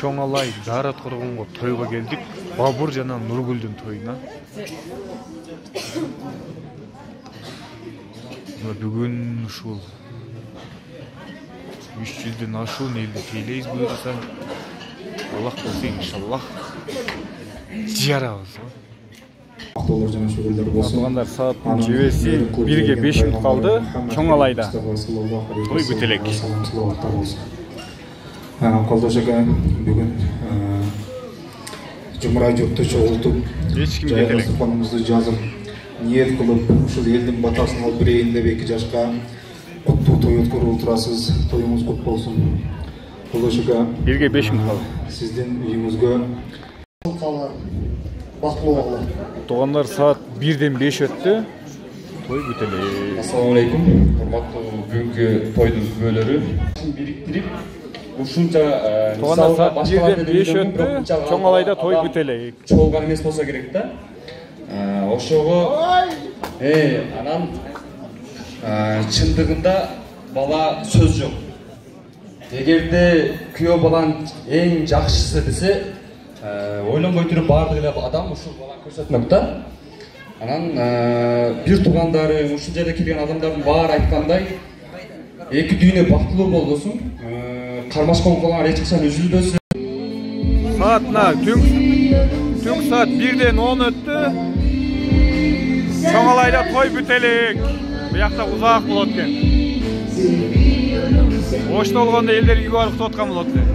Чоңалай Дара Торгунго тойго келдик. Бабур жана Нургүлдүн тоюна. Бүгүн ушул 300дөн ашуун элди тейлейбиз буюрса. Аллах болсо иншаллах жарабыз. Атылгандар сааттын жебеси 1-ге 5 мүнөт калды. Чоңалайда той бүтелек. Колдошага бүгүн жумурай журтты чогултуп, жайгастыканыбызды жазып, ниет кылып, ушул элдин батасын алып берейин деп 2 жашка куттуу той өткөрүп турасыз. Тоюңуз кут болсун. Колдошага 1-ге 5 мүнөт калды. Сиздин үйүңүзгө бактылуу болгула. Туугандар саат 1-ден 5 өттү. Той бүтелек. Ассаламу алейкум. Урматтуу бүгүнкү тойдун күбөлөрү. Бириктирип ушунча Туугандар саат 1-ден 5 өттү. Чоңалайда той бүтелек. Чогулган эмес болсо керек да. Ошого анан чындыгында бала сөз жок. Эгерде күйөө баланын эң жакшысы десе, ойлонбой туруп баардык эле адам ушул баланы көрсөтмөк да. Анан бир туугандары, ушул жерге келген адамдардын баары айткандай, эки дүйнө бактылуу болбосун, кармашкан калган эч качан үзүлбөсүн. Saatna tüm saat 1'den 10 öttü. Çoğalayda toy bütelik. Bu yakta uzak bulot ken. Boşta olganda elleri yuvarık tutkan bulot ken.